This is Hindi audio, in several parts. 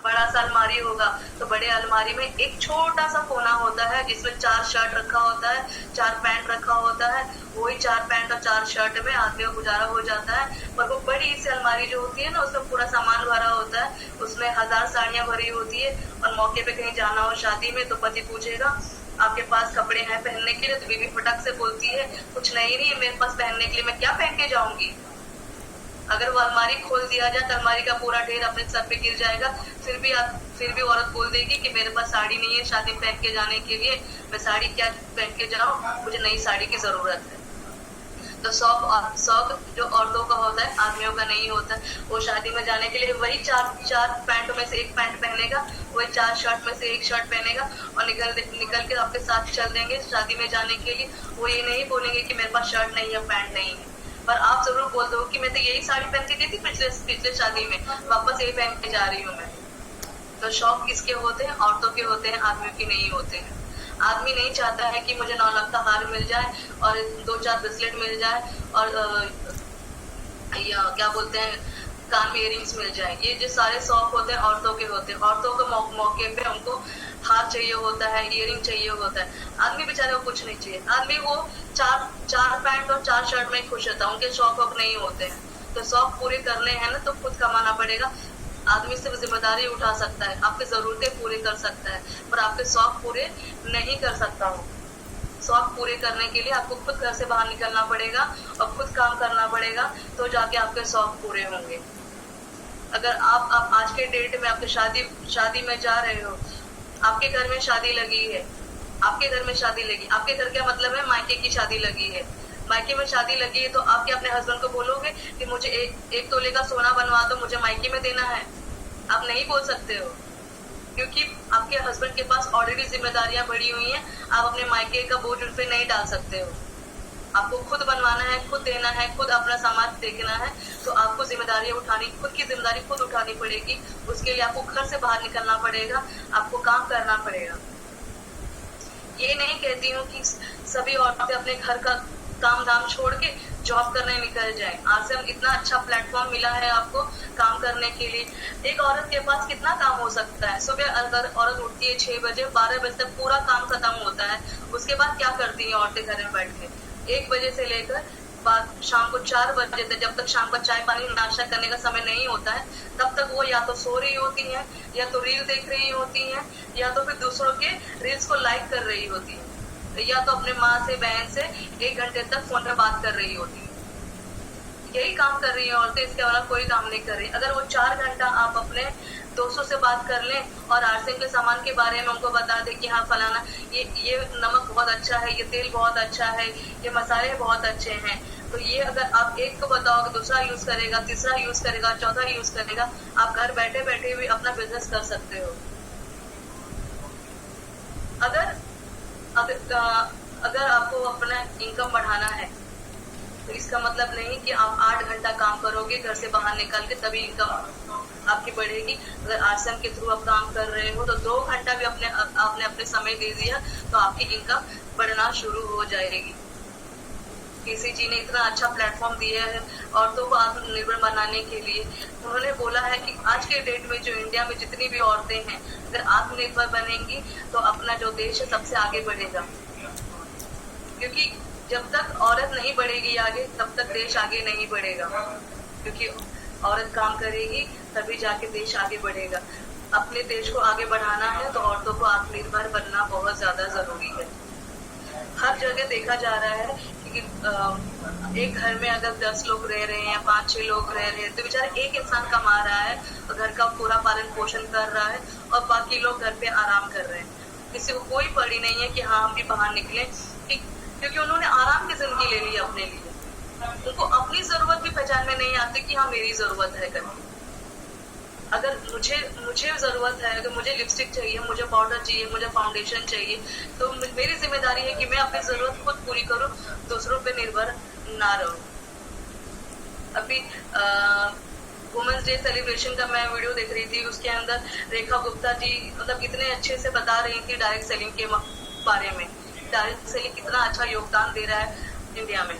बड़ा सा अलमारी होगा तो बड़े अलमारी में एक छोटा सा कोना होता है जिसमें 4 शर्ट रखा होता है, 4 पैंट रखा होता है। वही 4 पैंट और 4 शर्ट में आदमी का गुजारा हो जाता है। पर वो बड़ी सी अलमारी जो होती है ना, उसमें पूरा सामान भरा होता है, उसमें 1000 साड़ियां भरी होती है। और मौके पे कहीं जाना हो शादी में तो पति पूछेगा आपके पास कपड़े हैं पहनने के लिए, तो बीवी फटक से बोलती है कुछ नहीं है मेरे पास पहनने के लिए, मैं क्या पहन के जाऊंगी। अगर वो अलमारी खोल दिया जाए तो अलमारी का पूरा ढेर अपने सर पे गिर जाएगा। फिर भी औरत बोल देगी कि मेरे पास साड़ी नहीं है शादी में पहन के जाने के लिए, मैं साड़ी क्या पहन के जाऊं, मुझे नई साड़ी की जरूरत है। तो शौक जो औरतों का होता है आदमियों का नहीं होता। वो शादी में जाने के लिए वही चार पैंटों में से एक पैंट पहनेगा, वही 4 शर्ट में से एक शर्ट पहनेगा और निकल के आपके साथ चल देंगे शादी में जाने के लिए। वो ये नहीं बोलेंगे कि मेरे पास शर्ट नहीं है पैंट नहीं है, पर आप जरूर बोल दो कि मैं तो यही साड़ी पहन के गई थी पिछले शादी में, वापस यही पहन के जा रही हूँ मैं। तो शौक किसके होते हैं? औरतों के होते हैं, आदमियों के नहीं होते हैं। आदमी नहीं चाहता है कि मुझे 9 लाख का हार मिल जाए और 2-4 ब्रेसलेट मिल जाए और या क्या बोलते हैं कान में इयरिंग्स मिल जाए। ये जो सारे शौक होते हैं औरतों के होते हैं। औरतों के मौके पे हमको हार चाहिए होता है, इयरिंग चाहिए होता है। आदमी बेचारे को कुछ नहीं चाहिए। आदमी वो चार पैंट और 4 शर्ट में खुश होता है, उनके शौक नहीं होते हैं। तो शौक पूरे करने हैं ना तो खुद कमाना पड़ेगा। आदमी सिर्फ जिम्मेदारी उठा सकता है, आपकी जरूरतें पूरी कर सकता है, पर आपके शौक पूरे नहीं कर सकता हो। शौक पूरे करने के लिए आपको खुद घर से बाहर निकलना पड़ेगा और खुद काम करना पड़ेगा, तो जाके आपके शौक पूरे होंगे। अगर आप आज के डेट में आपके शादी में जा रहे हो, आपके घर में शादी लगी है, आपके घर में शादी लगी, आपके घर का मतलब है मायके की शादी लगी है। मायके में शादी लगी है तो आप क्या अपने हस्बैंड को बोलोगे कि मुझे एक तोले का सोना बनवा दो, मुझे मायके में देना है? आप नहीं बोल सकते हो, क्योंकि आपके हस्बैंड के पास ऑलरेडी जिम्मेदारियां बढ़ी हुई हैं। आप अपने मायके का बोझ उन पे नहीं डाल सकते हो। आपको खुद बनवाना है, खुद देना है, खुद अपना सामान देखना है, तो आपको जिम्मेदारियां उठानी, खुद की जिम्मेदारी खुद उठानी पड़ेगी। उसके लिए आपको घर से बाहर निकलना पड़ेगा, आपको काम करना पड़ेगा। ये नहीं कहती हूँ कि सभी औरतें अपने घर का काम धाम छोड़ के जॉब करने निकल जाए। आज से हम इतना अच्छा प्लेटफॉर्म मिला है आपको काम करने के लिए। एक औरत के पास कितना काम हो सकता है? सुबह अगर औरत उठती है 6 बजे, 12 बजे तक पूरा काम खत्म होता है। उसके बाद क्या करती है औरतें घर में बैठ के? 1 बजे से लेकर शाम को 4 बजे तक, जब तक शाम का चाय पानी नाश्ता करने का समय नहीं होता है, तब तक वो या तो सो रही होती है, या तो रील देख रही होती है, या तो फिर दूसरों के रील्स को लाइक कर रही होती है, या तो अपने माँ से बहन से 1 घंटे तक फोन पर बात कर रही होती है। यही काम कर रही है औरतें, इसके अलावा कोई काम नहीं कर रही। अगर वो 4 घंटा आप अपने दोस्तों से बात कर लें और आरसीएम के सामान के बारे में उनको बता दें कि हाँ फलाना ये नमक बहुत अच्छा है, ये तेल बहुत अच्छा है, ये मसाले बहुत अच्छे हैं, तो ये अगर आप एक को बताओगे, दूसरा यूज करेगा, तीसरा यूज करेगा, चौथा यूज करेगा, आप घर बैठे बैठे भी अपना बिजनेस कर सकते हो। अगर आपको अपना इनकम बढ़ाना है तो इसका मतलब नहीं कि आप 8 घंटा काम करोगे घर से बाहर निकल के तभी इनकम आपकी बढ़ेगी। अगर आरसीएम के थ्रू आप काम कर रहे हो तो 2 घंटा भी आपने अपने समय दे दिया तो आपकी इनकम बढ़ना शुरू हो जाएगी। किसी जी ने इतना अच्छा प्लेटफॉर्म दिया है औरतों को आत्मनिर्भर बनाने के लिए। उन्होंने बोला है कि आज के डेट में जो इंडिया में जितनी भी औरतें हैं, अगर आत्मनिर्भर बनेंगी तो अपना जो देश है सबसे आगे बढ़ेगा। क्योंकि जब तक औरत नहीं बढ़ेगी आगे, तब तक देश आगे नहीं बढ़ेगा। क्योंकि औरत काम करेगी तभी जाके देश आगे बढ़ेगा। अपने देश को आगे बढ़ाना है तो औरतों को आत्मनिर्भर बनना बहुत ज्यादा जरूरी है। हर जगह देखा जा रहा है कि एक घर में अगर 10 लोग रह रहे हैं या 5-6 लोग रह रहे हैं तो बेचारा एक इंसान कमा रहा है और घर का पूरा पालन पोषण कर रहा है और बाकी लोग घर पे आराम कर रहे हैं। किसी को कोई पड़ी नहीं है कि हाँ हम भी बाहर निकले, क्योंकि उन्होंने आराम की जिंदगी ले ली अपने लिए। उनको अपनी जरूरत भी पहचान में नहीं आती कि हाँ मेरी जरूरत है करके। अगर मुझे जरूरत है, अगर मुझे लिपस्टिक चाहिए, मुझे पाउडर चाहिए, मुझे फाउंडेशन चाहिए, तो मेरी जिम्मेदारी है कि मैं अपनी जरूरत खुद पूरी करूं, दूसरों पे निर्भर ना रहूं। अभी वुमेन्स डे सेलिब्रेशन का मैं वीडियो देख रही थी, उसके अंदर रेखा गुप्ता जी मतलब इतने अच्छे से बता रही थी डायरेक्ट सेलिंग के बारे में। डायरेक्ट सेलिंग कितना अच्छा योगदान दे रहा है इंडिया में।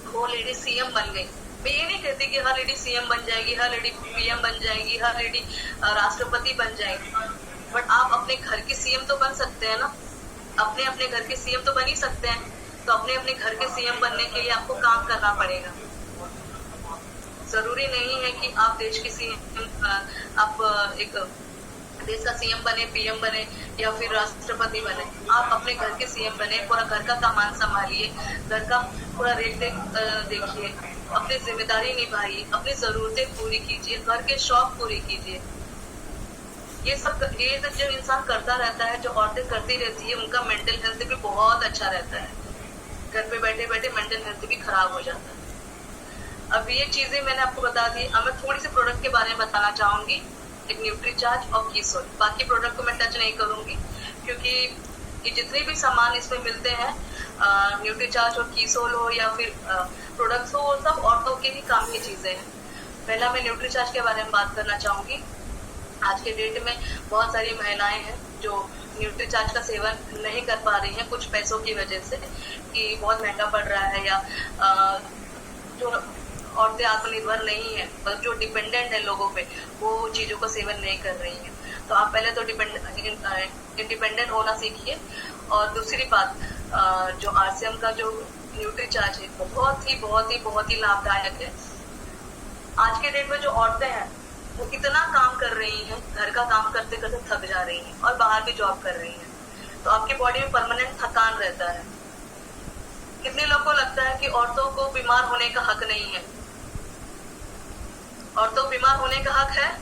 वो लेडी सीएम बन गई मैं ये नहीं कहती कि हर लेडी सीएम बन जाएगी, हर लेडी पीएम बन जाएगी, हर लेडी राष्ट्रपति बन जाएगी, बट आप अपने घर की सीएम तो बन सकते हैं ना। अपने अपने घर के सीएम तो बन ही सकते हैं। तो अपने अपने घर के सीएम बनने के लिए आपको काम करना पड़ेगा। जरूरी नहीं है कि आप देश की सीएम, आप एक देश का सीएम बने, पीएम बने या फिर राष्ट्रपति बने। आप अपने घर के सीएम बने, पूरा घर का सामान संभालिए, घर का पूरा रेख देखिए, अपनी जिम्मेदारी निभाइए, अपनी जरूरतें पूरी कीजिए, घर के शौक पूरे कीजिए। ये जो इंसान करता रहता है, जो औरतें करती रहती है, उनका मेंटल हेल्थ भी बहुत अच्छा रहता है। घर पे बैठे बैठे मेंटल हेल्थ भी खराब हो जाता है। अब ये चीजें मैंने आपको बता दी। अब मैं थोड़ी सी प्रोडक्ट के बारे में बताना चाहूंगी, एक न्यूट्रीचार्ज और कीसोल। बाकी प्रोडक्ट को मैं टच नहीं करूंगी क्योंकि ये जितने भी सामान इसमें मिलते हैं, न्यूट्रीचार्ज और कीसोल हो या फिर प्रोडक्ट्स हो, वो सब औरतों के ही काम की चीजें हैं। पहला मैं न्यूट्रीचार्ज के बारे में बात करना चाहूंगी। आज के डेट में बहुत सारी महिलाएं हैं जो न्यूट्रीचार्ज का सेवन नहीं कर पा रही हैं कुछ पैसों की वजह से, कि बहुत महंगा पड़ रहा है, या जो औरतें आत्मनिर्भर नहीं है, जो डिपेंडेंट है लोगों पे, वो चीजों का सेवन नहीं कर रही हैं। तो आप पहले तो इंडिपेंडेंट होना सीखिए। और दूसरी बात, जो आरसीएम का जो न्यूट्रीचार्ज है बहुत ही लाभदायक है। आज के डेट में जो औरतें हैं वो इतना काम कर रही हैं, घर का काम करते करते थक जा रही हैं और बाहर भी जॉब कर रही हैं, तो आपकी बॉडी में परमानेंट थकान रहता है। कितने लोगों को लगता है कि औरतों को बीमार होने का हक नहीं है? औरतों को बीमार होने का हक है।